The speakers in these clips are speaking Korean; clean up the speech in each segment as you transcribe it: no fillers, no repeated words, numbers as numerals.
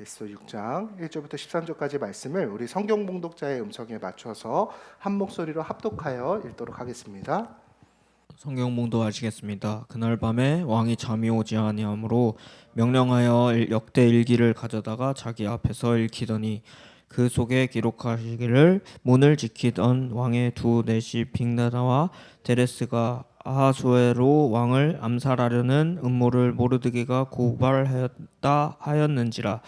에스더 6장 1절부터 13절까지 말씀을 우리 성경 봉독자의 음성에 맞춰서 한 목소리로 합독하여 읽도록 하겠습니다. 성경 봉독하시겠습니다. 그날 밤에 왕이 잠이 오지 아니하므로 명령하여 역대 일기를 가져다가 자기 앞에서 읽히더니 그 속에 기록하시기를 문을 지키던 왕의 두 내시 빅나다와 데레스가 아하수에로 왕을 암살하려는 음모를 모르드게가 고발하였다 하였는지라.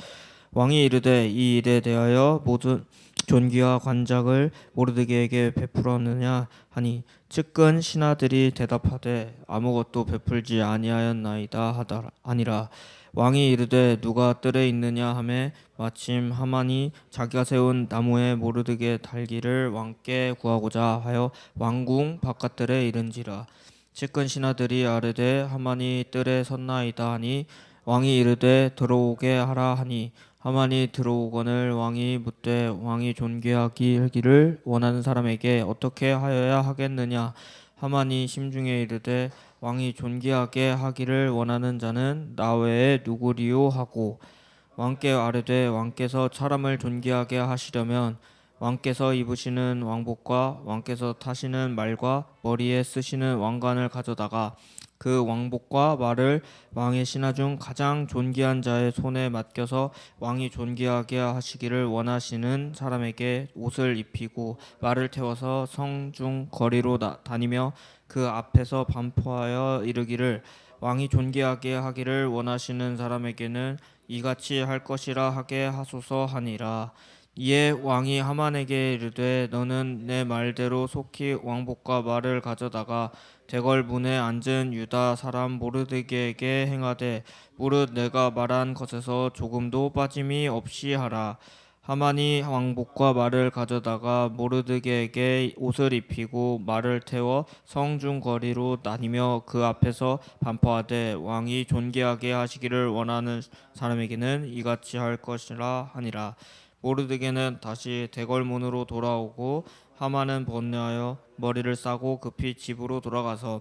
왕이 이르되 이 일에 대하여 모든 존귀와 관작을 모르드게에게 베풀었느냐 하니 측근 신하들이 대답하되 아무것도 베풀지 아니하였나이다 하더라. 아니라 왕이 이르되 누가 뜰에 있느냐 하매 마침 하만이 자기가 세운 나무에 모르드게 달기를 왕께 구하고자 하여 왕궁 바깥들에 이른지라. 측근 신하들이 아뢰되 하만이 뜰에 섰나이다 하니 왕이 이르되 들어오게 하라 하니 하만이 들어오거늘 왕이 묻되 왕이 존귀하기를 원하는 사람에게 어떻게 하여야 하겠느냐. 하만이 심중에 이르되 왕이 존귀하게 하기를 원하는 자는 나 외에 누구리요 하고 왕께 아뢰되 왕께서 사람을 존귀하게 하시려면 왕께서 입으시는 왕복과 왕께서 타시는 말과 머리에 쓰시는 왕관을 가져다가 그 왕복과 말을 왕의 신하 중 가장 존귀한 자의 손에 맡겨서 왕이 존귀하게 하시기를 원하시는 사람에게 옷을 입히고 말을 태워서 성중 거리로 다니며 그 앞에서 반포하여 이르기를 왕이 존귀하게 하기를 원하시는 사람에게는 이같이 할 것이라 하게 하소서 하니라. 이에 왕이 하만에게 이르되 너는 내 말대로 속히 왕복과 말을 가져다가 대궐 문에 앉은 유다 사람 모르드게에게 행하되 무릇 내가 말한 것에서 조금도 빠짐이 없이 하라. 하만이 왕복과 말을 가져다가 모르드게에게 옷을 입히고 말을 태워 성중 거리로 다니며 그 앞에서 반포하되 왕이 존귀하게 하시기를 원하는 사람에게는 이같이 할 것이라 하니라. 모르드게는 다시 대궐문으로 돌아오고 하만은 번뇌하여 머리를 싸고 급히 집으로 돌아가서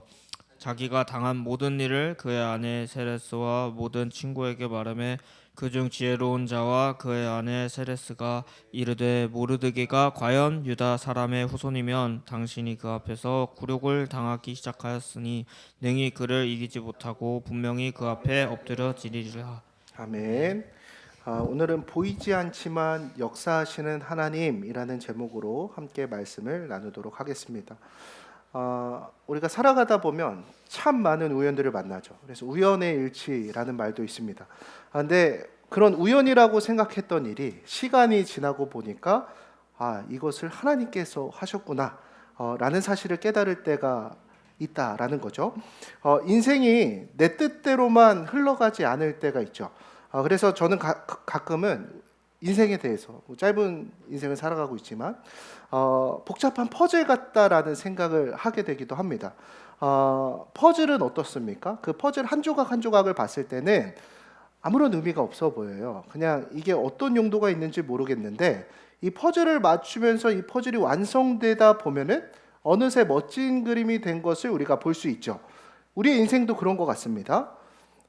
자기가 당한 모든 일을 그의 아내 세레스와 모든 친구에게 말하며 그중 지혜로운 자와 그의 아내 세레스가 이르되 모르드게가 과연 유다 사람의 후손이면 당신이 그 앞에서 굴욕을 당하기 시작하였으니 능히 그를 이기지 못하고 분명히 그 앞에 엎드려지리라. 아멘. 오늘은 보이지 않지만 역사하시는 하나님이라는 제목으로 함께 말씀을 나누도록 하겠습니다. 우리가 살아가다 보면 참 많은 우연들을 만나죠. 그래서 우연의 일치라는 말도 있습니다. 근데 그런 우연이라고 생각했던 일이 시간이 지나고 보니까 이것을 하나님께서 하셨구나 라는 사실을 깨달을 때가 있다라는 거죠. 인생이 내 뜻대로만 흘러가지 않을 때가 있죠. 그래서 저는 가끔은 인생에 대해서 짧은 인생을 살아가고 있지만 복잡한 퍼즐 같다라는 생각을 하게 되기도 합니다. 퍼즐은 어떻습니까? 그 퍼즐 한 조각 한 조각을 봤을 때는 아무런 의미가 없어 보여요. 그냥 이게 어떤 용도가 있는지 모르겠는데 이 퍼즐을 맞추면서 이 퍼즐이 완성되다 보면은 어느새 멋진 그림이 된 것을 우리가 볼 수 있죠. 우리의 인생도 그런 것 같습니다.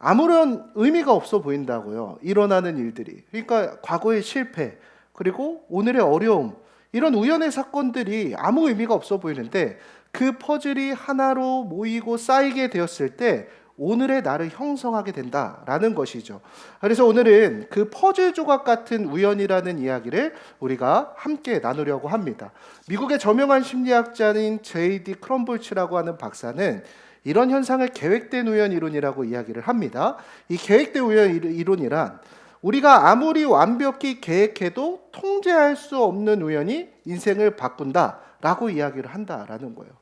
아무런 의미가 없어 보인다고요. 일어나는 일들이. 그러니까 과거의 실패, 그리고 오늘의 어려움, 이런 우연의 사건들이 아무 의미가 없어 보이는데 그 퍼즐이 하나로 모이고 쌓이게 되었을 때 오늘의 나를 형성하게 된다라는 것이죠. 그래서 오늘은 그 퍼즐 조각 같은 우연이라는 이야기를 우리가 함께 나누려고 합니다. 미국의 저명한 심리학자인 J.D. 크럼볼츠라고 하는 박사는 이런 현상을 계획된 우연 이론이라고 이야기를 합니다. 이 계획된 우연 이론이란 우리가 아무리 완벽히 계획해도 통제할 수 없는 우연이 인생을 바꾼다라고 이야기를 한다라는 거예요.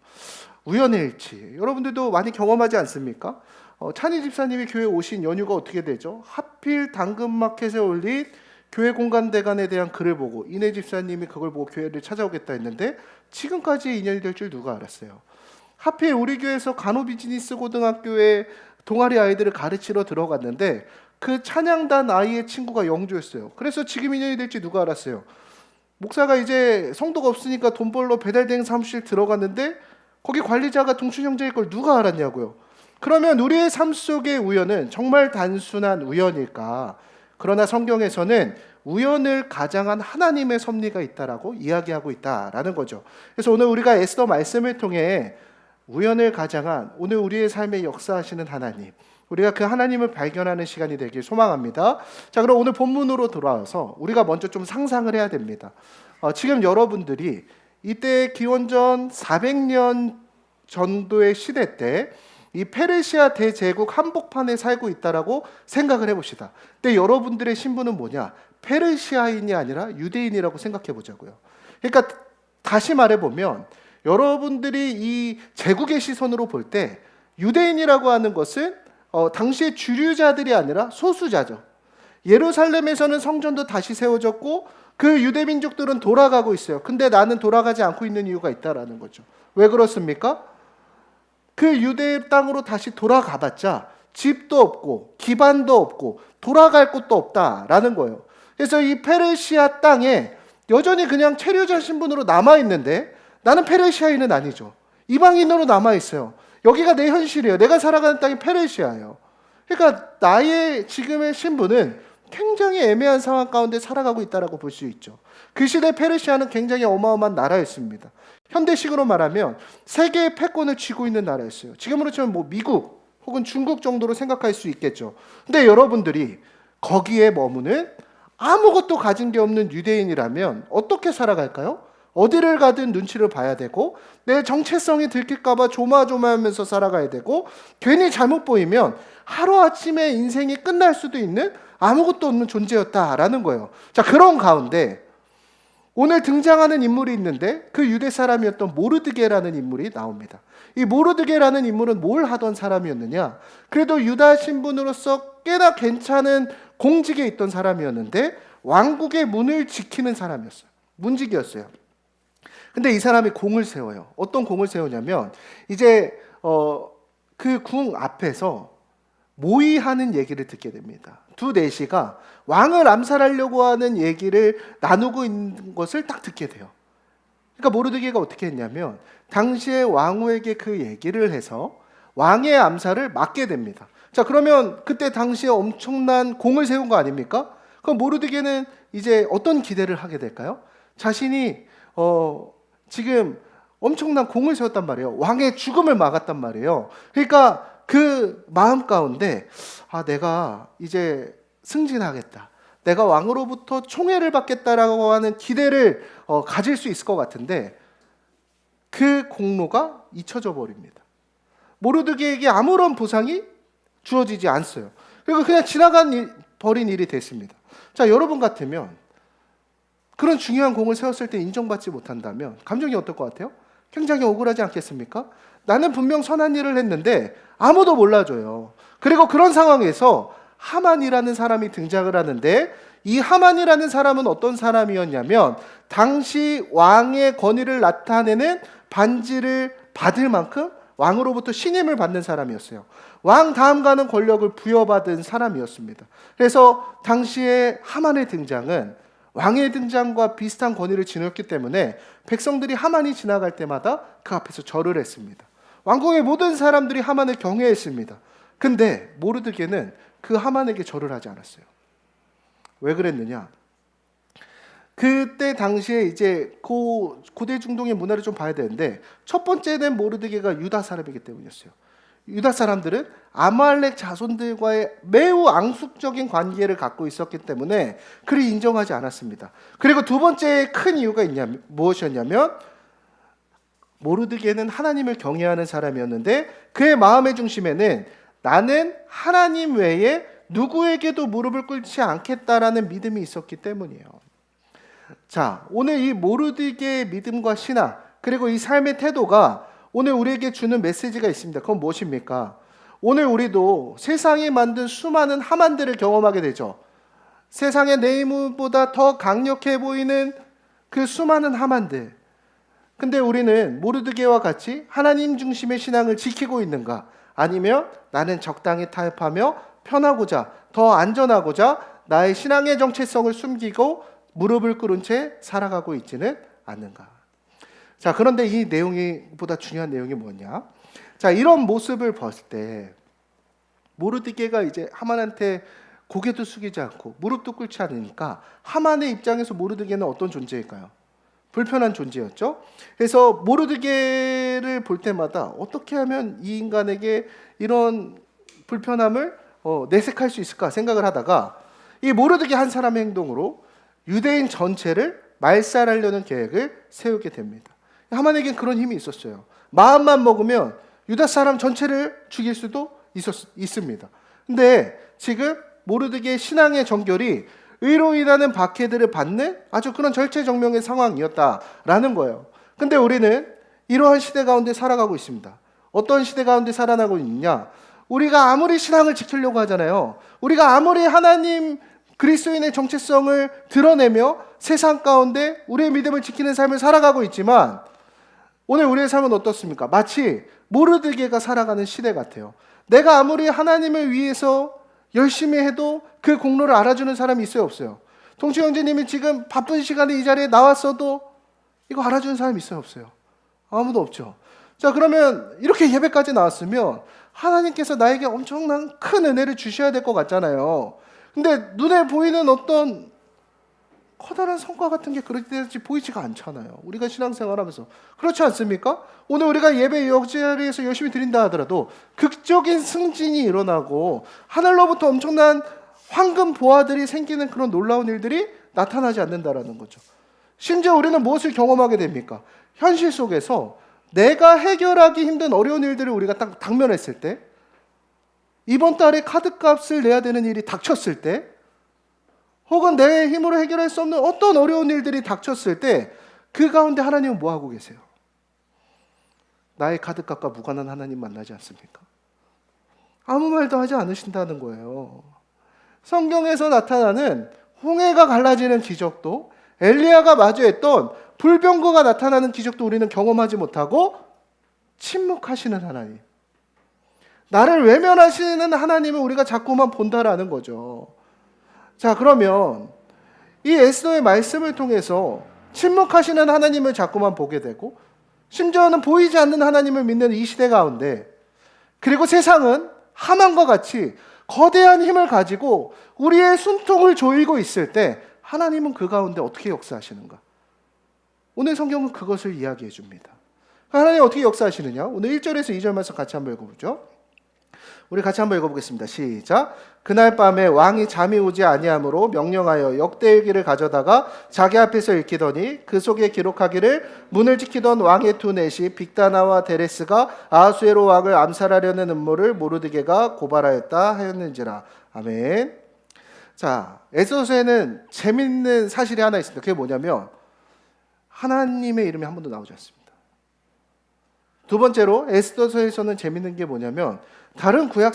우연의 일치, 여러분들도 많이 경험하지 않습니까? 찬희 집사님이 교회 오신 연유가 어떻게 되죠? 하필 당근마켓에 올린 교회 공간대관에 대한 글을 보고 이내 집사님이 그걸 보고 교회를 찾아오겠다 했는데 지금까지 인연이 될 줄 누가 알았어요? 하필 우리 교회에서 간호비즈니스 고등학교에 동아리 아이들을 가르치러 들어갔는데 그 찬양단 아이의 친구가 영주였어요. 그래서 지금 인연이 될지 누가 알았어요? 목사가 이제 성도가 없으니까 돈 벌러 배달대행 사무실 들어갔는데 거기 관리자가 동춘 형제일 걸 누가 알았냐고요. 그러면 우리의 삶 속의 우연은 정말 단순한 우연일까? 그러나 성경에서는 우연을 가장한 하나님의 섭리가 있다라고 이야기하고 있다라는 거죠. 그래서 오늘 우리가 에스더 말씀을 통해 우연을 가장한 오늘 우리의 삶에 역사하시는 하나님, 우리가 그 하나님을 발견하는 시간이 되길 소망합니다. 자, 그럼 오늘 본문으로 돌아와서 우리가 먼저 좀 상상을 해야 됩니다. 지금 여러분들이 이때 기원전 400년 전도의 시대 때 이 페르시아 대제국 한복판에 살고 있다라고 생각을 해봅시다. 근데 여러분들의 신분은 뭐냐? 페르시아인이 아니라 유대인이라고 생각해 보자고요. 그러니까 다시 말해보면 여러분들이 이 제국의 시선으로 볼 때 유대인이라고 하는 것은 당시의 주류자들이 아니라 소수자죠. 예루살렘에서는 성전도 다시 세워졌고 그 유대 민족들은 돌아가고 있어요. 근데 나는 돌아가지 않고 있는 이유가 있다라는 거죠. 왜 그렇습니까? 그 유대 땅으로 다시 돌아가봤자 집도 없고 기반도 없고 돌아갈 곳도 없다라는 거예요. 그래서 이 페르시아 땅에 여전히 그냥 체류자 신분으로 남아있는데 나는 페르시아인은 아니죠. 이방인으로 남아있어요. 여기가 내 현실이에요. 내가 살아가는 땅이 페르시아예요. 그러니까 나의 지금의 신분은 굉장히 애매한 상황 가운데 살아가고 있다고 볼 수 있죠. 그 시대 페르시아는 굉장히 어마어마한 나라였습니다. 현대식으로 말하면 세계의 패권을 쥐고 있는 나라였어요. 지금으로 치면 뭐 미국 혹은 중국 정도로 생각할 수 있겠죠. 근데 여러분들이 거기에 머무는 아무것도 가진 게 없는 유대인이라면 어떻게 살아갈까요? 어디를 가든 눈치를 봐야 되고 내 정체성이 들킬까봐 조마조마하면서 살아가야 되고 괜히 잘못 보이면 하루아침에 인생이 끝날 수도 있는 아무것도 없는 존재였다라는 거예요. 자, 그런 가운데 오늘 등장하는 인물이 있는데 그 유대 사람이었던 모르드게라는 인물이 나옵니다. 이 모르드게라는 인물은 뭘 하던 사람이었느냐? 그래도 유다 신분으로서 꽤나 괜찮은 공직에 있던 사람이었는데 왕국의 문을 지키는 사람이었어요. 문직이었어요. 근데 이 사람이 공을 세워요. 어떤 공을 세우냐면 이제 그 궁 앞에서 모의하는 얘기를 듣게 됩니다. 두 내시가 왕을 암살하려고 하는 얘기를 나누고 있는 것을 딱 듣게 돼요. 그러니까 모르드게가 어떻게 했냐면 당시에 왕후에게 그 얘기를 해서 왕의 암살을 막게 됩니다. 자, 그러면 그때 당시에 엄청난 공을 세운 거 아닙니까? 그럼 모르드게는 이제 어떤 기대를 하게 될까요? 자신이 지금 엄청난 공을 세웠단 말이에요. 왕의 죽음을 막았단 말이에요. 그러니까 그 마음 가운데 내가 이제 승진하겠다. 내가 왕으로부터 총애를 받겠다라고 하는 기대를 가질 수 있을 것 같은데 그 공로가 잊혀져 버립니다. 모르드게에게 아무런 보상이 주어지지 않았어요. 그리고 그냥 버린 일이 됐습니다. 자, 여러분 같으면 그런 중요한 공을 세웠을 때 인정받지 못한다면 감정이 어떨 것 같아요? 굉장히 억울하지 않겠습니까? 나는 분명 선한 일을 했는데 아무도 몰라줘요. 그리고 그런 상황에서 하만이라는 사람이 등장을 하는데 이 하만이라는 사람은 어떤 사람이었냐면 당시 왕의 권위를 나타내는 반지를 받을 만큼 왕으로부터 신임을 받는 사람이었어요. 왕 다음 가는 권력을 부여받은 사람이었습니다. 그래서 당시에 하만의 등장은 왕의 등장과 비슷한 권위를 지녔기 때문에 백성들이 하만이 지나갈 때마다 그 앞에서 절을 했습니다. 왕궁의 모든 사람들이 하만을 경외했습니다. 근데 모르드게는 그 하만에게 절을 하지 않았어요. 왜 그랬느냐? 그때 당시에 이제 고대 중동의 문화를 좀 봐야 되는데 첫 번째는 모르드게가 유다 사람이기 때문이었어요. 유다 사람들은 아말렉 자손들과의 매우 앙숙적인 관계를 갖고 있었기 때문에 그리 인정하지 않았습니다. 그리고 두 번째 큰 이유가 무엇이었냐면 모르드게는 하나님을 경외하는 사람이었는데 그의 마음의 중심에는 나는 하나님 외에 누구에게도 무릎을 꿇지 않겠다라는 믿음이 있었기 때문이에요. 자, 오늘 이 모르드게의 믿음과 신앙 그리고 이 삶의 태도가 오늘 우리에게 주는 메시지가 있습니다. 그건 무엇입니까? 오늘 우리도 세상이 만든 수많은 하만들을 경험하게 되죠. 세상의 내 힘보다 더 강력해 보이는 그 수많은 하만들. 근데 우리는 모르드게와 같이 하나님 중심의 신앙을 지키고 있는가? 아니면 나는 적당히 타협하며 편하고자 더 안전하고자 나의 신앙의 정체성을 숨기고 무릎을 꿇은 채 살아가고 있지는 않는가? 자, 그런데 이 내용이 보다 중요한 내용이 뭐냐? 자, 이런 모습을 봤을 때 모르드게가 이제 하만한테 고개도 숙이지 않고 무릎도 꿇지 않으니까 하만의 입장에서 모르드게는 어떤 존재일까요? 불편한 존재였죠. 그래서 모르드게를 볼 때마다 어떻게 하면 이 인간에게 이런 불편함을 내색할 수 있을까 생각을 하다가 이 모르드게 한 사람의 행동으로 유대인 전체를 말살하려는 계획을 세우게 됩니다. 하만에겐 그런 힘이 있었어요. 마음만 먹으면 유다 사람 전체를 죽일 수도 있습니다. 근데 지금 모르드게의 신앙의 정결이 의로 인하는 박해들을 받는 아주 그런 절체절명의 상황이었다라는 거예요. 근데 우리는 이러한 시대 가운데 살아가고 있습니다. 어떤 시대 가운데 살아나고 있느냐? 우리가 아무리 신앙을 지키려고 하잖아요. 우리가 아무리 하나님 그리스도인의 정체성을 드러내며 세상 가운데 우리의 믿음을 지키는 삶을 살아가고 있지만 오늘 우리의 삶은 어떻습니까? 마치 모르드게가 살아가는 시대 같아요. 내가 아무리 하나님을 위해서 열심히 해도 그 공로를 알아주는 사람이 있어요, 없어요? 동치 형제님이 지금 바쁜 시간에 이 자리에 나왔어도 이거 알아주는 사람이 있어요, 없어요? 아무도 없죠. 자, 그러면 이렇게 예배까지 나왔으면 하나님께서 나에게 엄청난 큰 은혜를 주셔야 될 것 같잖아요. 근데 눈에 보이는 어떤 커다란 성과 같은 게 그렇게 보이지가 않잖아요. 우리가 신앙생활하면서 그렇지 않습니까? 오늘 우리가 예배 역자리에서 열심히 드린다 하더라도 극적인 승진이 일어나고 하늘로부터 엄청난 황금 보화들이 생기는 그런 놀라운 일들이 나타나지 않는다라는 거죠. 심지어 우리는 무엇을 경험하게 됩니까? 현실 속에서 내가 해결하기 힘든 어려운 일들을 우리가 딱 당면했을 때, 이번 달에 카드값을 내야 되는 일이 닥쳤을 때, 혹은 내 힘으로 해결할 수 없는 어떤 어려운 일들이 닥쳤을 때 그 가운데 하나님은 뭐 하고 계세요? 나의 카드값과 무관한 하나님 만나지 않습니까? 아무 말도 하지 않으신다는 거예요. 성경에서 나타나는 홍해가 갈라지는 기적도, 엘리야가 마주했던 불병거가 나타나는 기적도 우리는 경험하지 못하고 침묵하시는 하나님, 나를 외면하시는 하나님을 우리가 자꾸만 본다라는 거죠. 자, 그러면 이 에스더의 말씀을 통해서 침묵하시는 하나님을 자꾸만 보게 되고 심지어는 보이지 않는 하나님을 믿는 이 시대 가운데, 그리고 세상은 하만과 같이 거대한 힘을 가지고 우리의 숨통을 조이고 있을 때 하나님은 그 가운데 어떻게 역사하시는가? 오늘 성경은 그것을 이야기해 줍니다. 하나님 어떻게 역사하시느냐? 오늘 1절에서 2절 말씀 같이 한번 읽어보죠. 우리 같이 한번 읽어보겠습니다. 시작. 그날 밤에 왕이 잠이 오지 아니하므로 명령하여 역대일기를 가져다가 자기 앞에서 읽히더니 그 속에 기록하기를 문을 지키던 왕의 두 넷이 빅다나와 데레스가 아하수에로 왕을 암살하려는 음모를 모르드게가 고발하였다 하였는지라. 아멘. 자, 에스더서에는 재밌는 사실이 하나 있습니다. 그게 뭐냐면 하나님의 이름이 한 번도 나오지 않습니다. 두 번째로 에스더서에서는 재밌는 게 뭐냐면 다른 구약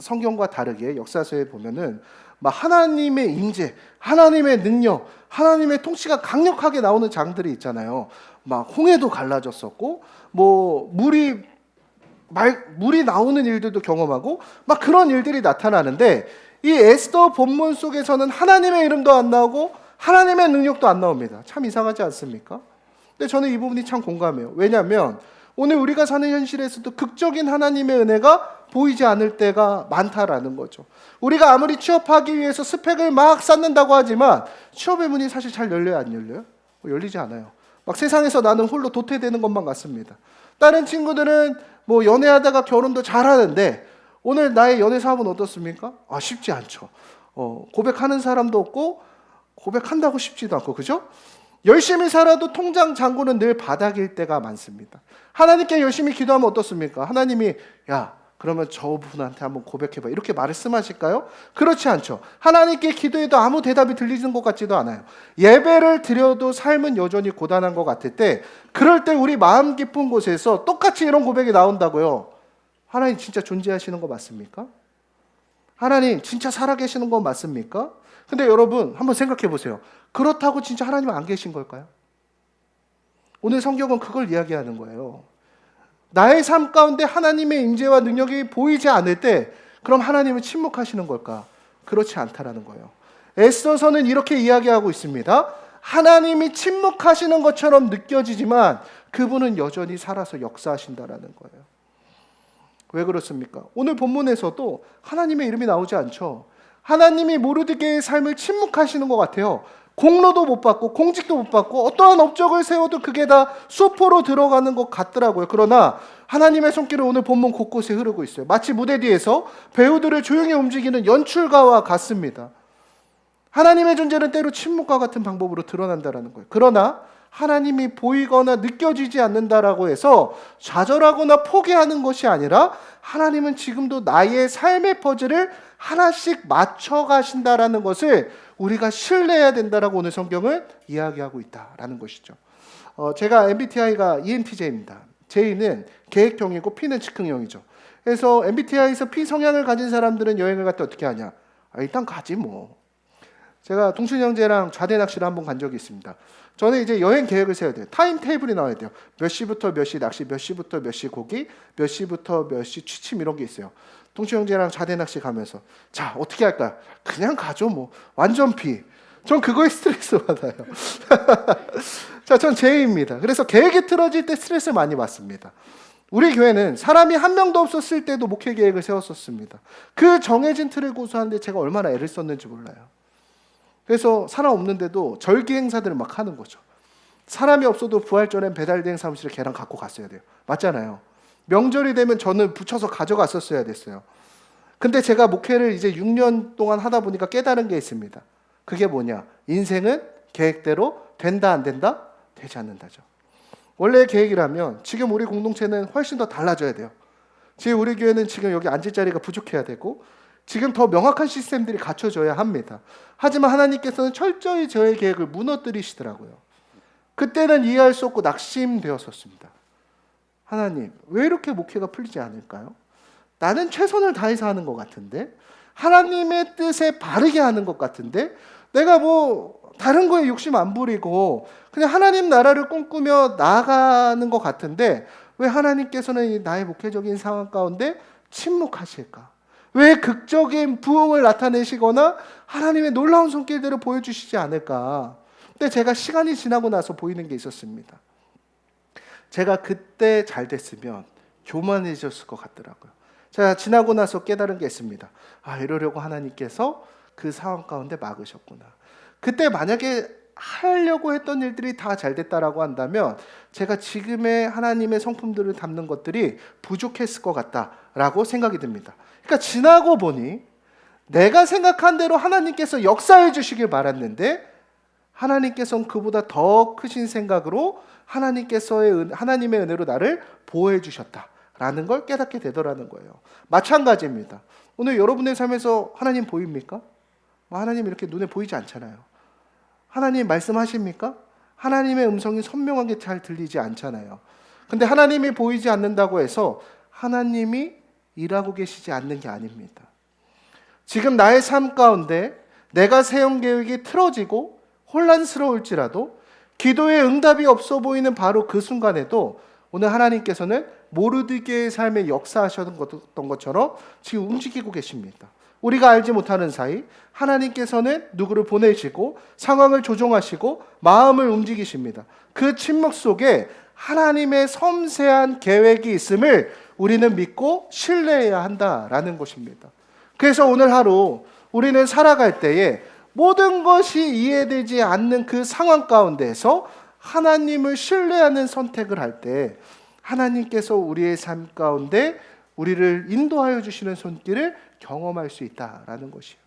성경과 다르게 역사서에 보면은 막 하나님의 임재, 하나님의 능력, 하나님의 통치가 강력하게 나오는 장들이 있잖아요. 막 홍해도 갈라졌었고, 뭐 물이 나오는 일들도 경험하고, 막 그런 일들이 나타나는데 이 에스더 본문 속에서는 하나님의 이름도 안 나오고 하나님의 능력도 안 나옵니다. 참 이상하지 않습니까? 근데 저는 이 부분이 참 공감해요. 왜냐하면 오늘 우리가 사는 현실에서도 극적인 하나님의 은혜가 보이지 않을 때가 많다라는 거죠. 우리가 아무리 취업하기 위해서 스펙을 막 쌓는다고 하지만 취업의 문이 사실 잘 열려요, 안 열려요? 열리지 않아요. 막 세상에서 나는 홀로 도태되는 것만 같습니다. 다른 친구들은 뭐 연애하다가 결혼도 잘하는데 오늘 나의 연애 사업은 어떻습니까? 쉽지 않죠. 고백하는 사람도 없고 고백한다고 쉽지도 않고, 그죠? 열심히 살아도 통장 잔고는 늘 바닥일 때가 많습니다. 하나님께 열심히 기도하면 어떻습니까? 하나님이 야, 그러면 저분한테 한번 고백해봐, 이렇게 말씀하실까요? 그렇지 않죠. 하나님께 기도해도 아무 대답이 들리는 것 같지도 않아요. 예배를 드려도 삶은 여전히 고단한 것 같을 때, 그럴 때 우리 마음 깊은 곳에서 똑같이 이런 고백이 나온다고요. 하나님 진짜 존재하시는 거 맞습니까? 하나님 진짜 살아계시는 거 맞습니까? 근데 여러분 한번 생각해 보세요. 그렇다고 진짜 하나님은 안 계신 걸까요? 오늘 성경은 그걸 이야기하는 거예요. 나의 삶 가운데 하나님의 임재와 능력이 보이지 않을 때 그럼 하나님은 침묵하시는 걸까? 그렇지 않다라는 거예요. 에스더서는 이렇게 이야기하고 있습니다. 하나님이 침묵하시는 것처럼 느껴지지만 그분은 여전히 살아서 역사하신다라는 거예요. 왜 그렇습니까? 오늘 본문에서도 하나님의 이름이 나오지 않죠. 하나님이 모르드게의 삶을 침묵하시는 것 같아요. 공로도 못 받고 공직도 못 받고 어떠한 업적을 세워도 그게 다 수포로 들어가는 것 같더라고요. 그러나 하나님의 손길은 오늘 본문 곳곳에 흐르고 있어요. 마치 무대 뒤에서 배우들을 조용히 움직이는 연출가와 같습니다. 하나님의 존재는 때로 침묵과 같은 방법으로 드러난다는 거예요. 그러나 하나님이 보이거나 느껴지지 않는다라고 해서 좌절하거나 포기하는 것이 아니라 하나님은 지금도 나의 삶의 퍼즐을 하나씩 맞춰가신다라는 것을 우리가 신뢰해야 된다라고 오늘 성경은 이야기하고 있다라는 것이죠. 제가 MBTI가 ENTJ입니다. J는 계획형이고 P는 즉흥형이죠. 그래서 MBTI에서 P 성향을 가진 사람들은 여행을 갈 때 어떻게 하냐? 일단 가지 뭐. 제가 동춘 형제랑 좌대 낚시를 한번 간 적이 있습니다. 저는 이제 여행 계획을 세워야 돼요. 타임 테이블이 나와야 돼요. 몇 시부터 몇 시 낚시, 몇 시부터 몇 시 고기, 몇 시부터 몇 시 취침 이런 게 있어요. 동춘 형제랑 좌대 낚시 가면서 자 어떻게 할까요? 그냥 가죠 뭐. 완전 피. 전 그거에 스트레스 받아요. 자, 전 J입니다. 그래서 계획이 틀어질 때 스트레스 많이 받습니다. 우리 교회는 사람이 한 명도 없었을 때도 목회 계획을 세웠었습니다. 그 정해진 틀을 고수하는데 제가 얼마나 애를 썼는지 몰라요. 그래서 사람 없는데도 절기 행사들을 막 하는 거죠. 사람이 없어도 부활절엔 배달대행 사무실에 걔랑 갖고 갔어야 돼요. 맞잖아요. 명절이 되면 저는 붙여서 가져갔었어야 됐어요. 근데 제가 목회를 이제 6년 동안 하다 보니까 깨달은 게 있습니다. 그게 뭐냐? 인생은 계획대로 된다 안 된다? 되지 않는다죠. 원래 계획이라면 지금 우리 공동체는 훨씬 더 달라져야 돼요. 지금 우리 교회는 지금 여기 앉을 자리가 부족해야 되고 지금 더 명확한 시스템들이 갖춰져야 합니다. 하지만 하나님께서는 철저히 저의 계획을 무너뜨리시더라고요. 그때는 이해할 수 없고 낙심되었었습니다. 하나님, 왜 이렇게 목회가 풀리지 않을까요? 나는 최선을 다해서 하는 것 같은데, 하나님의 뜻에 바르게 하는 것 같은데, 내가 뭐 다른 거에 욕심 안 부리고 그냥 하나님 나라를 꿈꾸며 나아가는 것 같은데 왜 하나님께서는 나의 목회적인 상황 가운데 침묵하실까? 왜 극적인 부흥을 나타내시거나 하나님의 놀라운 손길들을 보여주시지 않을까? 근데 제가 시간이 지나고 나서 보이는 게 있었습니다. 제가 그때 잘 됐으면 교만해졌을 것 같더라고요. 제가 지나고 나서 깨달은 게 있습니다. 이러려고 하나님께서 그 상황 가운데 막으셨구나. 그때 만약에 하려고 했던 일들이 다 잘 됐다라고 한다면 제가 지금의 하나님의 성품들을 담는 것들이 부족했을 것 같다라고 생각이 듭니다. 그러니까 지나고 보니 내가 생각한 대로 하나님께서 역사해 주시길 바랐는데 하나님께서는 그보다 더 크신 생각으로 하나님의 은혜로 나를 보호해 주셨다라는 걸 깨닫게 되더라는 거예요. 마찬가지입니다. 오늘 여러분의 삶에서 하나님 보입니까? 하나님 이렇게 눈에 보이지 않잖아요. 하나님 말씀하십니까? 하나님의 음성이 선명하게 잘 들리지 않잖아요. 근데 하나님이 보이지 않는다고 해서 하나님이 일하고 계시지 않는 게 아닙니다. 지금 나의 삶 가운데 내가 세운 계획이 틀어지고 혼란스러울지라도 기도의 응답이 없어 보이는 바로 그 순간에도 오늘 하나님께서는 모르드게의 삶에 역사하셨던 것처럼 지금 움직이고 계십니다. 우리가 알지 못하는 사이 하나님께서는 누구를 보내시고 상황을 조종하시고 마음을 움직이십니다. 그 침묵 속에 하나님의 섬세한 계획이 있음을 우리는 믿고 신뢰해야 한다라는 것입니다. 그래서 오늘 하루 우리는 살아갈 때에 모든 것이 이해되지 않는 그 상황 가운데에서 하나님을 신뢰하는 선택을 할 때 하나님께서 우리의 삶 가운데 우리를 인도하여 주시는 손길을 경험할 수 있다라는 것이에요.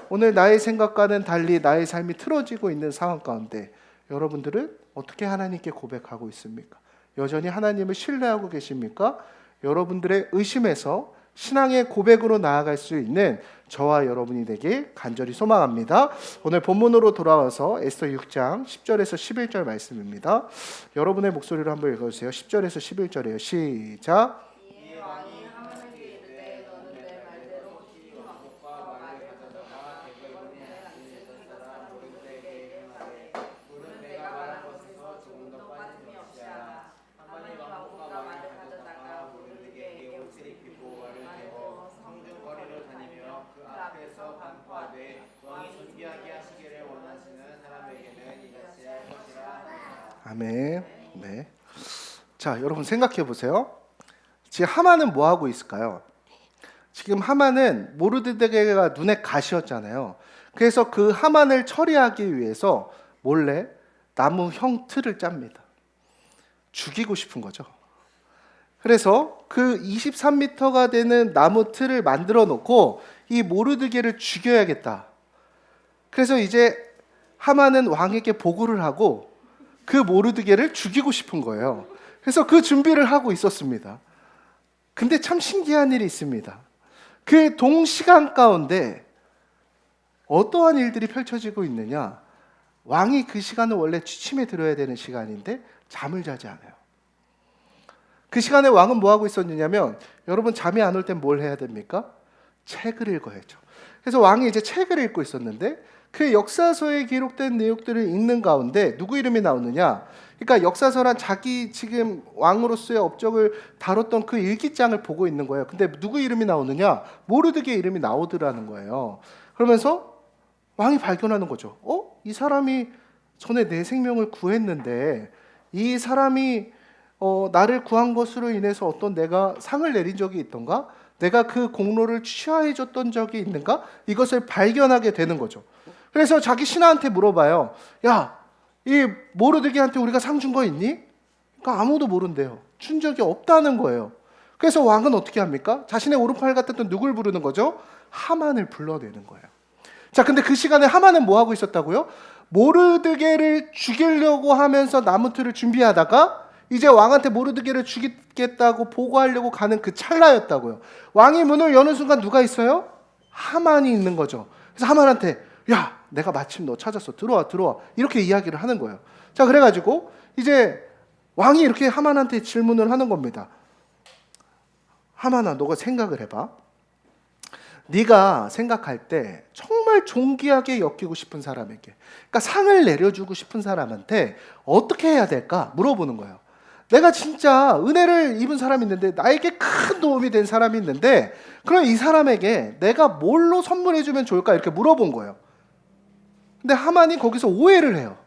오늘 나의 생각과는 달리 나의 삶이 틀어지고 있는 상황 가운데 여러분들은 어떻게 하나님께 고백하고 있습니까? 여전히 하나님을 신뢰하고 계십니까? 여러분들의 의심에서 신앙의 고백으로 나아갈 수 있는 저와 여러분이 되길 간절히 소망합니다. 오늘 본문으로 돌아와서 에스더 6장 10절에서 11절 말씀입니다. 여러분의 목소리로 한번 읽어주세요. 10절에서 11절이에요. 시작. 아멘. 네. 자, 여러분 생각해 보세요. 지금 하만은 뭐 하고 있을까요? 지금 하만은 모르드게가 눈에 가시였잖아요. 그래서 그 하만을 처리하기 위해서 몰래 나무 형틀을 짭니다. 죽이고 싶은 거죠. 그래서 그 23m가 되는 나무 틀을 만들어 놓고 이 모르드게를 죽여야겠다. 그래서 이제 하만은 왕에게 보고를 하고 그 모르드게를 죽이고 싶은 거예요. 그래서 그 준비를 하고 있었습니다. 근데 참 신기한 일이 있습니다. 그 동시간 가운데 어떠한 일들이 펼쳐지고 있느냐? 왕이 그 시간은 원래 취침에 들어야 되는 시간인데 잠을 자지 않아요. 그 시간에 왕은 뭐 하고 있었느냐면, 여러분 잠이 안 올 땐 뭘 해야 됩니까? 책을 읽어야죠. 그래서 왕이 이제 책을 읽고 있었는데 그 역사서에 기록된 내용들을 읽는 가운데 누구 이름이 나오느냐? 그러니까 역사서란 자기 지금 왕으로서의 업적을 다뤘던 그 일기장을 보고 있는 거예요. 근데 누구 이름이 나오느냐? 모르드게 이름이 나오더라는 거예요. 그러면서 왕이 발견하는 거죠. 이 사람이 전에 내 생명을 구했는데 이 사람이 나를 구한 것으로 인해서 어떤 내가 상을 내린 적이 있던가? 내가 그 공로를 취하해 줬던 적이 있는가? 이것을 발견하게 되는 거죠. 그래서 자기 신하한테 물어봐요. 야, 이 모르드게한테 우리가 상 준 거 있니? 그러니까 아무도 모른대요. 준 적이 없다는 거예요. 그래서 왕은 어떻게 합니까? 자신의 오른팔 같았던 누굴 부르는 거죠? 하만을 불러내는 거예요. 자, 근데 그 시간에 하만은 뭐 하고 있었다고요? 모르드게를 죽이려고 하면서 나무틀을 준비하다가 이제 왕한테 모르드게를 죽이겠다고 보고하려고 가는 그 찰나였다고요. 왕이 문을 여는 순간 누가 있어요? 하만이 있는 거죠. 그래서 하만한테 야, 내가 마침 너 찾았어. 들어와. 이렇게 이야기를 하는 거예요. 자, 그래가지고 이제 왕이 이렇게 하만한테 질문을 하는 겁니다. 하만아, 너가 생각을 해봐. 네가 생각할 때 정말 존귀하게 여기고 싶은 사람에게, 그러니까 상을 내려주고 싶은 사람한테 어떻게 해야 될까 물어보는 거예요. 내가 진짜 은혜를 입은 사람이 있는데, 나에게 큰 도움이 된 사람이 있는데, 그럼 이 사람에게 내가 뭘로 선물해 주면 좋을까 이렇게 물어본 거예요. 근데 하만이 거기서 오해를 해요.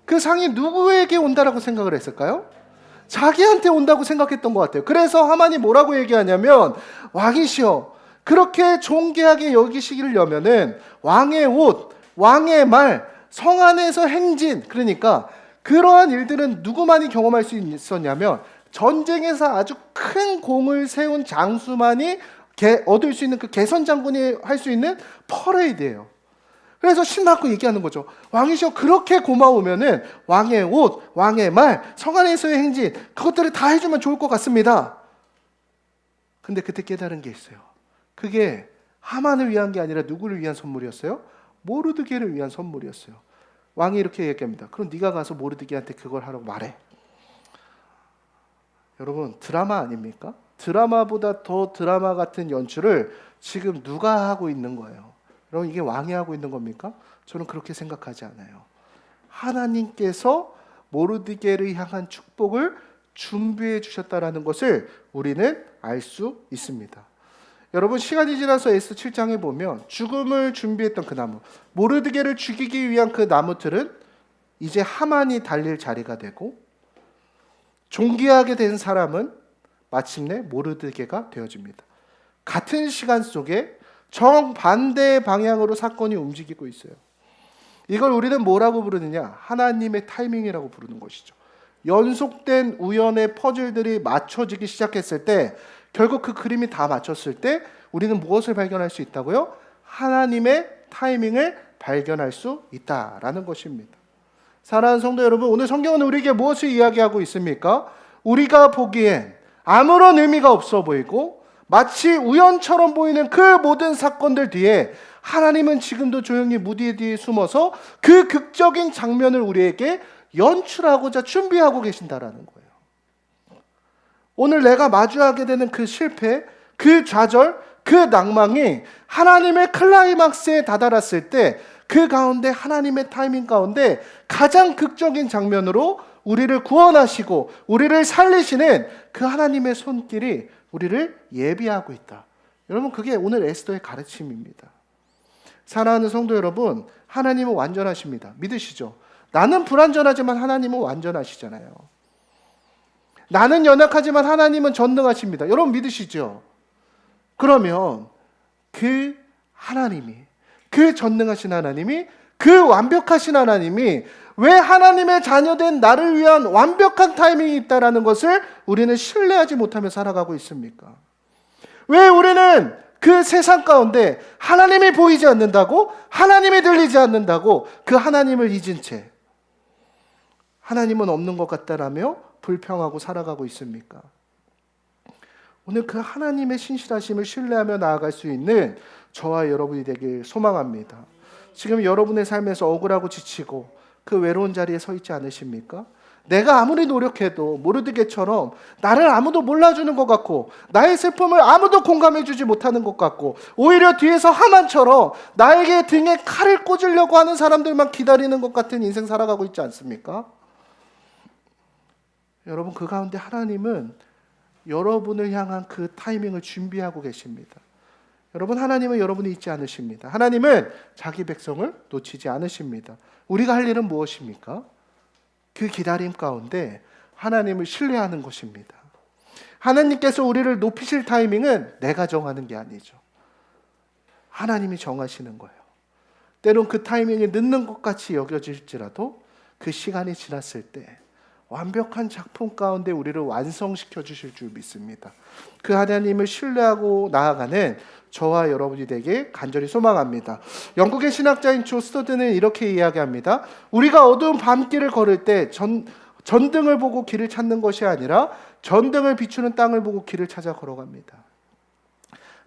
그 상이 누구에게 온다라고 생각을 했을까요? 자기한테 온다고 생각했던 것 같아요. 그래서 하만이 뭐라고 얘기하냐면, 왕이시여, 그렇게 존귀하게 여기시려면은 왕의 옷, 왕의 말, 성 안에서 행진, 그러니까 그러한 일들은 누구만이 경험할 수 있었냐면 전쟁에서 아주 큰 공을 세운 장수만이 얻을 수 있는, 그 개선 장군이 할 수 있는 퍼레이드예요. 그래서 신나고 얘기하는 거죠. 왕이시여, 그렇게 고마우면은 왕의 옷, 왕의 말, 성 안에서의 행진, 그것들을 다 해주면 좋을 것 같습니다. 근데 그때 깨달은 게 있어요. 그게 하만을 위한 게 아니라 누구를 위한 선물이었어요? 모르드게를 위한 선물이었어요. 왕이 이렇게 얘기합니다. 그럼 네가 가서 모르드게한테 그걸 하라고 말해. 여러분, 드라마 아닙니까? 드라마보다 더 드라마 같은 연출을 지금 누가 하고 있는 거예요? 여러분, 이게 왕이 하고 있는 겁니까? 저는 그렇게 생각하지 않아요. 하나님께서 모르드게를 향한 축복을 준비해 주셨다라는 것을 우리는 알 수 있습니다. 여러분, 시간이 지나서 에스더 7장에 보면 죽음을 준비했던 그 나무, 모르드게를 죽이기 위한 그 나무틀은 이제 하만이 달릴 자리가 되고, 존귀하게 된 사람은 마침내 모르드게가 되어집니다. 같은 시간 속에 정반대의 방향으로 사건이 움직이고 있어요. 이걸 우리는 뭐라고 부르느냐? 하나님의 타이밍이라고 부르는 것이죠. 연속된 우연의 퍼즐들이 맞춰지기 시작했을 때, 결국 그 그림이 다 맞췄을 때 우리는 무엇을 발견할 수 있다고요? 하나님의 타이밍을 발견할 수 있다라는 것입니다. 사랑하는 성도 여러분, 오늘 성경은 우리에게 무엇을 이야기하고 있습니까? 우리가 보기엔 아무런 의미가 없어 보이고 마치 우연처럼 보이는 그 모든 사건들 뒤에 하나님은 지금도 조용히 무대 뒤에 숨어서 그 극적인 장면을 우리에게 연출하고자 준비하고 계신다라는 거예요. 오늘 내가 마주하게 되는 그 실패, 그 좌절, 그 낭망이 하나님의 클라이막스에 다다랐을 때 그 가운데 하나님의 타이밍 가운데 가장 극적인 장면으로 우리를 구원하시고 우리를 살리시는 그 하나님의 손길이 우리를 예비하고 있다. 여러분, 그게 오늘 에스더의 가르침입니다. 사랑하는 성도 여러분, 하나님은 완전하십니다. 믿으시죠? 나는 불완전하지만 하나님은 완전하시잖아요. 나는 연약하지만 하나님은 전능하십니다. 여러분 믿으시죠? 그러면 그 하나님이, 그 전능하신 하나님이, 그 완벽하신 하나님이 왜 하나님의 자녀된 나를 위한 완벽한 타이밍이 있다라는 것을 우리는 신뢰하지 못하며 살아가고 있습니까? 왜 우리는 그 세상 가운데 하나님이 보이지 않는다고, 하나님이 들리지 않는다고 그 하나님을 잊은 채 하나님은 없는 것 같다라며 불평하고 살아가고 있습니까? 오늘 그 하나님의 신실하심을 신뢰하며 나아갈 수 있는 저와 여러분이 되길 소망합니다. 지금 여러분의 삶에서 억울하고 지치고 그 외로운 자리에 서 있지 않으십니까? 내가 아무리 노력해도 모르드게처럼 나를 아무도 몰라주는 것 같고, 나의 슬픔을 아무도 공감해주지 못하는 것 같고, 오히려 뒤에서 하만처럼 나에게 등에 칼을 꽂으려고 하는 사람들만 기다리는 것 같은 인생 살아가고 있지 않습니까? 여러분, 그 가운데 하나님은 여러분을 향한 그 타이밍을 준비하고 계십니다. 여러분, 하나님은 여러분이 잊지 않으십니다. 하나님은 자기 백성을 놓치지 않으십니다. 우리가 할 일은 무엇입니까? 그 기다림 가운데 하나님을 신뢰하는 것입니다. 하나님께서 우리를 높이실 타이밍은 내가 정하는 게 아니죠. 하나님이 정하시는 거예요. 때론 그 타이밍이 늦는 것 같이 여겨질지라도 그 시간이 지났을 때 완벽한 작품 가운데 우리를 완성시켜 주실 줄 믿습니다. 그 하나님을 신뢰하고 나아가는 저와 여러분이 되게 간절히 소망합니다. 영국의 신학자인 조 스터드는 이렇게 이야기합니다. 우리가 어두운 밤길을 걸을 때 전등을 보고 길을 찾는 것이 아니라 전등을 비추는 땅을 보고 길을 찾아 걸어갑니다.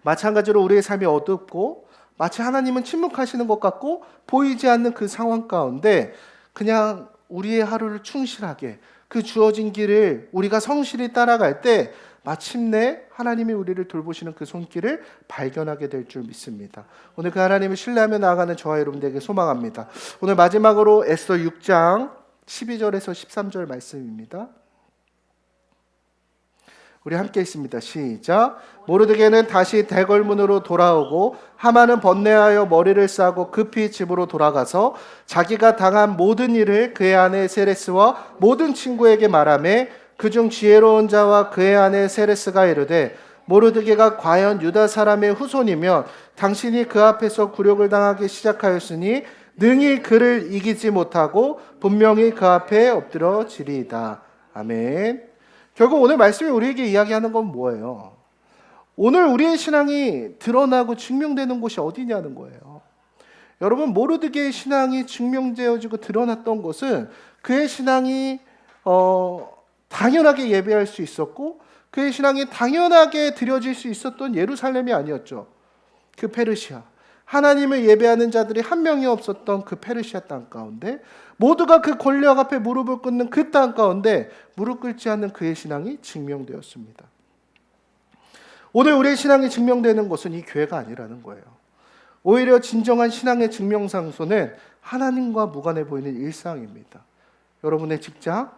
마찬가지로 우리의 삶이 어둡고 마치 하나님은 침묵하시는 것 같고 보이지 않는 그 상황 가운데 그냥 우리의 하루를 충실하게 그 주어진 길을 우리가 성실히 따라갈 때 마침내 하나님이 우리를 돌보시는 그 손길을 발견하게 될 줄 믿습니다. 오늘 그 하나님을 신뢰하며 나아가는 저와 여러분들에게 소망합니다. 오늘 마지막으로 에스더 6장 12절에서 13절 말씀입니다. 우리 함께 있습니다. 시작. 모르드게는 다시 대궐문으로 돌아오고 하만은 번뇌하여 머리를 싸고 급히 집으로 돌아가서 자기가 당한 모든 일을 그의 아내 세레스와 모든 친구에게 말하며 그중 지혜로운 자와 그의 아내 세레스가 이르되 모르드게가 과연 유다 사람의 후손이면 당신이 그 앞에서 굴욕을 당하기 시작하였으니 능히 그를 이기지 못하고 분명히 그 앞에 엎드러지리이다. 아멘. 결국 오늘 말씀이 우리에게 이야기하는 건 뭐예요? 오늘 우리의 신앙이 드러나고 증명되는 곳이 어디냐는 거예요. 여러분, 모르드게의 신앙이 증명되어지고 드러났던 것은 그의 신앙이 당연하게 예배할 수 있었고 그의 신앙이 당연하게 드려질 수 있었던 예루살렘이 아니었죠. 그 페르시아, 하나님을 예배하는 자들이 한 명이 없었던 그 페르시아 땅 가운데 모두가 그 권력 앞에 무릎을 꿇는 그 땅 가운데 무릎 꿇지 않는 그의 신앙이 증명되었습니다. 오늘 우리의 신앙이 증명되는 것은 이 교회가 아니라는 거예요. 오히려 진정한 신앙의 증명상소는 하나님과 무관해 보이는 일상입니다. 여러분의 직장,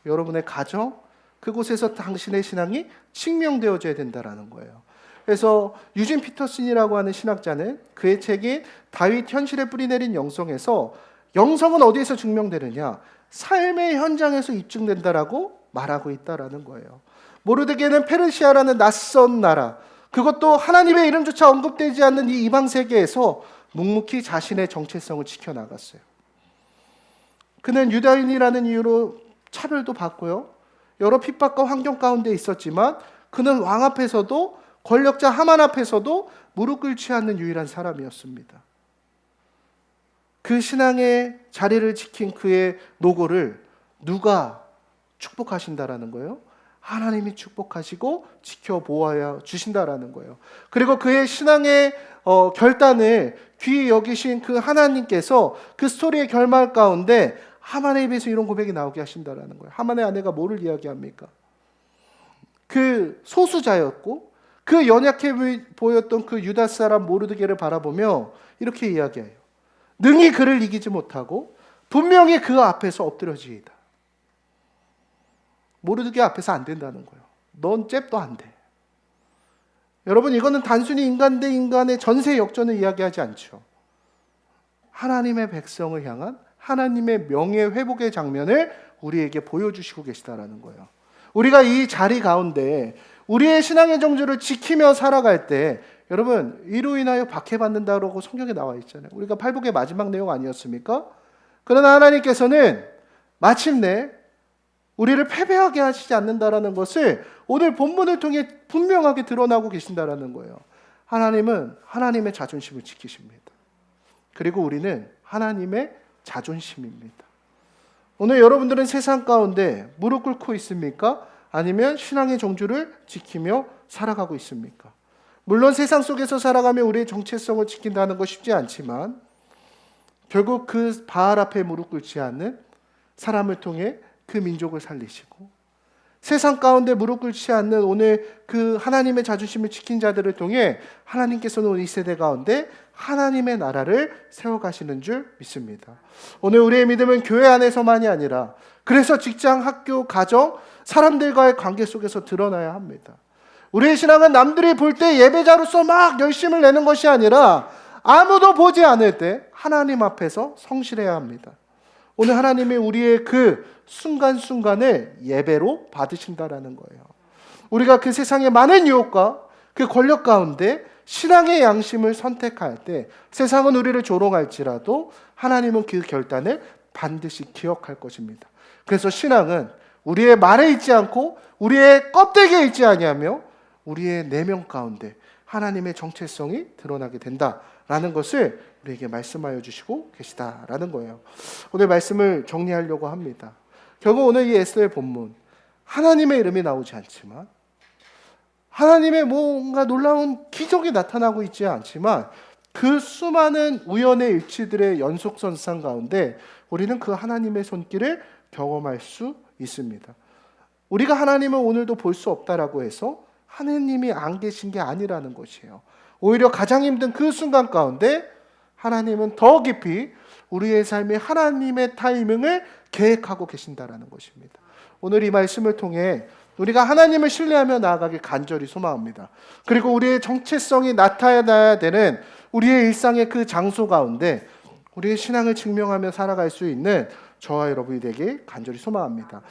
여러분의 가정, 그곳에서 당신의 신앙이 증명되어져야 된다는 거예요. 그래서 유진 피터슨이라고 하는 신학자는 그의 책인 다윗 현실에 뿌리내린 영성에서 영성은 어디에서 증명되느냐? 삶의 현장에서 입증된다라고 말하고 있다라는 거예요. 모르드게는 페르시아라는 낯선 나라, 그것도 하나님의 이름조차 언급되지 않는 이 이방 세계에서 묵묵히 자신의 정체성을 지켜나갔어요. 그는 유다인이라는 이유로 차별도 받고요. 여러 핍박과 환경 가운데 있었지만 그는 왕 앞에서도 권력자 하만 앞에서도 무릎 꿇지 않는 유일한 사람이었습니다. 그 신앙의 자리를 지킨 그의 노고를 누가 축복하신다라는 거예요? 하나님이 축복하시고 지켜보아야 주신다라는 거예요. 그리고 그의 신앙의 결단을 귀히 여기신 그 하나님께서 그 스토리의 결말 가운데 하만의 입에서 이런 고백이 나오게 하신다라는 거예요. 하만의 아내가 뭐를 이야기합니까? 그 소수자였고 그 연약해 보였던 그 유다 사람 모르드게를 바라보며 이렇게 이야기해요. 능히 그를 이기지 못하고 분명히 그 앞에서 엎드려지이다. 모르드게 앞에서 안 된다는 거예요. 넌 잽도 안 돼. 여러분, 이거는 단순히 인간 대 인간의 전세 역전을 이야기하지 않죠. 하나님의 백성을 향한 하나님의 명예 회복의 장면을 우리에게 보여주시고 계시다라는 거예요. 우리가 이 자리 가운데 우리의 신앙의 정주를 지키며 살아갈 때 여러분 이로 인하여 박해받는다라고 성경에 나와 있잖아요. 우리가 팔복의 마지막 내용 아니었습니까? 그러나 하나님께서는 마침내 우리를 패배하게 하시지 않는다라는 것을 오늘 본문을 통해 분명하게 드러나고 계신다라는 거예요. 하나님은 하나님의 자존심을 지키십니다. 그리고 우리는 하나님의 자존심입니다. 오늘 여러분들은 세상 가운데 무릎 꿇고 있습니까? 아니면 신앙의 정주를 지키며 살아가고 있습니까? 물론 세상 속에서 살아가며 우리의 정체성을 지킨다는 것 쉽지 않지만 결국 그 바알 앞에 무릎 꿇지 않는 사람을 통해 그 민족을 살리시고 세상 가운데 무릎 꿇지 않는 오늘 그 하나님의 자존심을 지킨 자들을 통해 하나님께서는 오늘 이 세대 가운데 하나님의 나라를 세워가시는 줄 믿습니다. 오늘 우리의 믿음은 교회 안에서만이 아니라 그래서 직장, 학교, 가정, 사람들과의 관계 속에서 드러나야 합니다. 우리의 신앙은 남들이 볼 때 예배자로서 막 열심을 내는 것이 아니라 아무도 보지 않을 때 하나님 앞에서 성실해야 합니다. 오늘 하나님이 우리의 그 순간순간을 예배로 받으신다라는 거예요. 우리가 그 세상의 많은 유혹과 그 권력 가운데 신앙의 양심을 선택할 때 세상은 우리를 조롱할지라도 하나님은 그 결단을 반드시 기억할 것입니다. 그래서 신앙은 우리의 말에 있지 않고 우리의 껍데기에 있지 아니하며 우리의 내면 가운데 하나님의 정체성이 드러나게 된다라는 것을 우리에게 말씀하여 주시고 계시다라는 거예요. 오늘 말씀을 정리하려고 합니다. 결국 오늘 이 에스더의 본문 하나님의 이름이 나오지 않지만 하나님의 뭔가 놀라운 기적이 나타나고 있지 않지만 그 수많은 우연의 일치들의 연속선상 가운데 우리는 그 하나님의 손길을 경험할 수 있습니다. 우리가 하나님을 오늘도 볼 수 없다라고 해서 하느님이 안 계신 게 아니라는 것이에요. 오히려 가장 힘든 그 순간 가운데 하나님은 더 깊이 우리의 삶에 하나님의 타이밍을 계획하고 계신다라는 것입니다. 오늘 이 말씀을 통해 우리가 하나님을 신뢰하며 나아가길 간절히 소망합니다. 그리고 우리의 정체성이 나타나야 되는 우리의 일상의 그 장소 가운데 우리의 신앙을 증명하며 살아갈 수 있는 저와 여러분이 되길 간절히 소망합니다.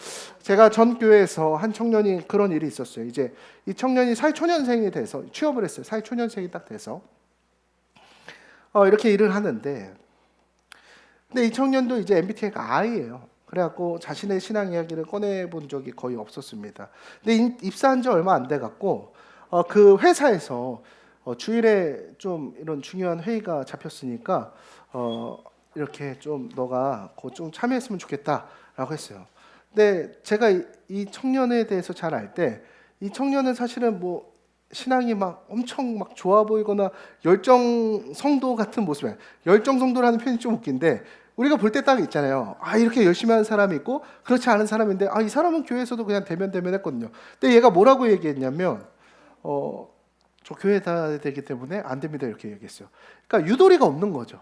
제가 전 교회에서 한 청년이 그런 일이 있었어요. 이제 이 청년이 사회초년생이 돼서 취업을 했어요. 사회초년생이 딱 돼서 이렇게 일을 하는데 근데 이 청년도 이제 MBTI가 I예요. 그래갖고 자신의 신앙 이야기를 꺼내본 적이 거의 없었습니다. 근데 입사한 지 얼마 안 돼갖고 그 회사에서 주일에 좀 이런 중요한 회의가 잡혔으니까 이렇게 좀 너가 그거 좀 참여했으면 좋겠다라고 했어요. 근데 제가 이 청년에 대해서 잘 알 때 이 청년은 사실은 뭐 신앙이 막 엄청 막 좋아 보이거나 열정 성도 같은 모습이에요. 열정 성도라는 표현이 좀 웃긴데 우리가 볼 때 딱 있잖아요. 이렇게 열심히 하는 사람이 있고 그렇지 않은 사람인데 이 사람은 교회에서도 그냥 대면 했거든요. 근데 얘가 뭐라고 얘기했냐면 저 교회 다녀야 되기 때문에 안 됩니다 이렇게 얘기했어요. 그러니까 유도리가 없는 거죠.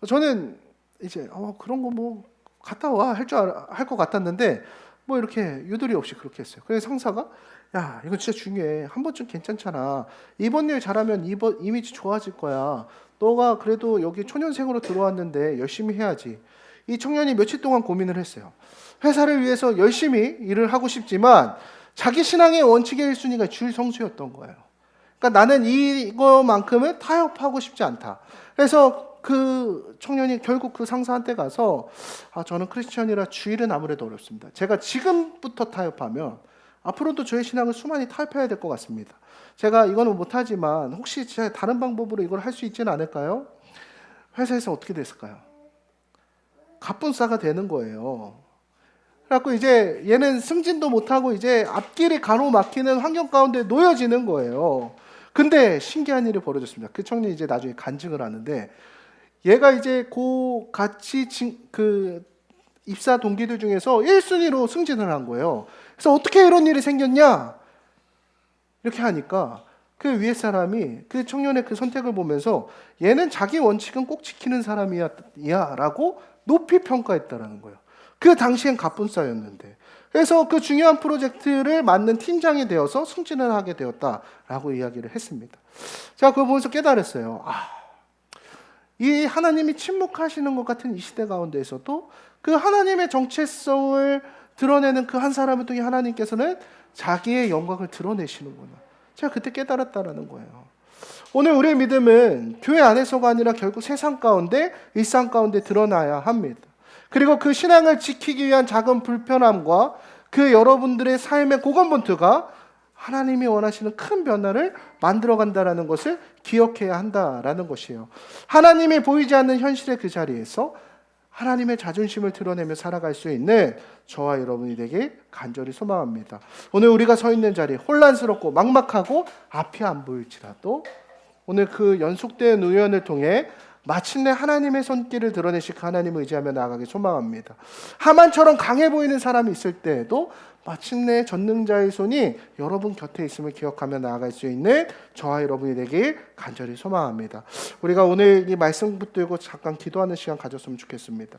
저는 이제 그런 거 뭐 갔다 와 할 것 같았는데 뭐 이렇게 유도리 없이 그렇게 했어요. 그래서 상사가 야 이건 진짜 중요해. 한 번쯤 괜찮잖아. 이번 일 잘하면 이번 이미지 좋아질 거야. 너가 그래도 여기 초년생으로 들어왔는데 열심히 해야지. 이 청년이 며칠 동안 고민을 했어요. 회사를 위해서 열심히 일을 하고 싶지만 자기 신앙의 원칙의 1순위가 주일 성수였던 거예요. 그러니까 나는 이거만큼은 타협하고 싶지 않다. 그래서 그 청년이 결국 그 상사한테 가서 저는 크리스천이라 주일은 아무래도 어렵습니다. 제가 지금부터 타협하면 앞으로도 저의 신앙을 수많이 타협해야 될 것 같습니다. 제가 이거는 못하지만 혹시 제가 다른 방법으로 이걸 할 수 있지는 않을까요? 회사에서 어떻게 됐을까요? 갑분싸가 되는 거예요. 그래갖고 이제 얘는 승진도 못하고 이제 앞길이 가로막히는 환경 가운데 놓여지는 거예요. 근데 신기한 일이 벌어졌습니다. 그 청년이 이제 나중에 간증을 하는데 얘가 이제 같이 그 입사 동기들 중에서 1순위로 승진을 한 거예요. 그래서 어떻게 이런 일이 생겼냐? 이렇게 하니까 그 위에 사람이 그 청년의 그 선택을 보면서 얘는 자기 원칙은 꼭 지키는 사람이야 라고 높이 평가했다라는 거예요. 그 당시엔 갑분싸였는데. 그래서 그 중요한 프로젝트를 맡는 팀장이 되어서 승진을 하게 되었다라고 이야기를 했습니다. 제가 그걸 보면서 깨달았어요. 이 하나님이 침묵하시는 것 같은 이 시대 가운데에서도 그 하나님의 정체성을 드러내는 그 한 사람을 통해 하나님께서는 자기의 영광을 드러내시는구나. 제가 그때 깨달았다라는 거예요. 오늘 우리의 믿음은 교회 안에서가 아니라 결국 세상 가운데, 일상 가운데 드러나야 합니다. 그리고 그 신앙을 지키기 위한 작은 불편함과 그 여러분들의 삶의 고군분투가 하나님이 원하시는 큰 변화를 만들어간다는 것을 기억해야 한다라는 것이에요. 하나님이 보이지 않는 현실의 그 자리에서 하나님의 자존심을 드러내며 살아갈 수 있는 저와 여러분이 되길 간절히 소망합니다. 오늘 우리가 서 있는 자리 혼란스럽고 막막하고 앞이 안 보일지라도 오늘 그 연속된 우연을 통해 마침내 하나님의 손길을 드러내실 그 하나님을 의지하며 나아가길 소망합니다. 하만처럼 강해 보이는 사람이 있을 때에도 마침내 전능자의 손이 여러분 곁에 있음을 기억하며 나아갈 수 있는 저와 여러분이 되길 간절히 소망합니다. 우리가 오늘 이 말씀 붙들고 잠깐 기도하는 시간 가졌으면 좋겠습니다.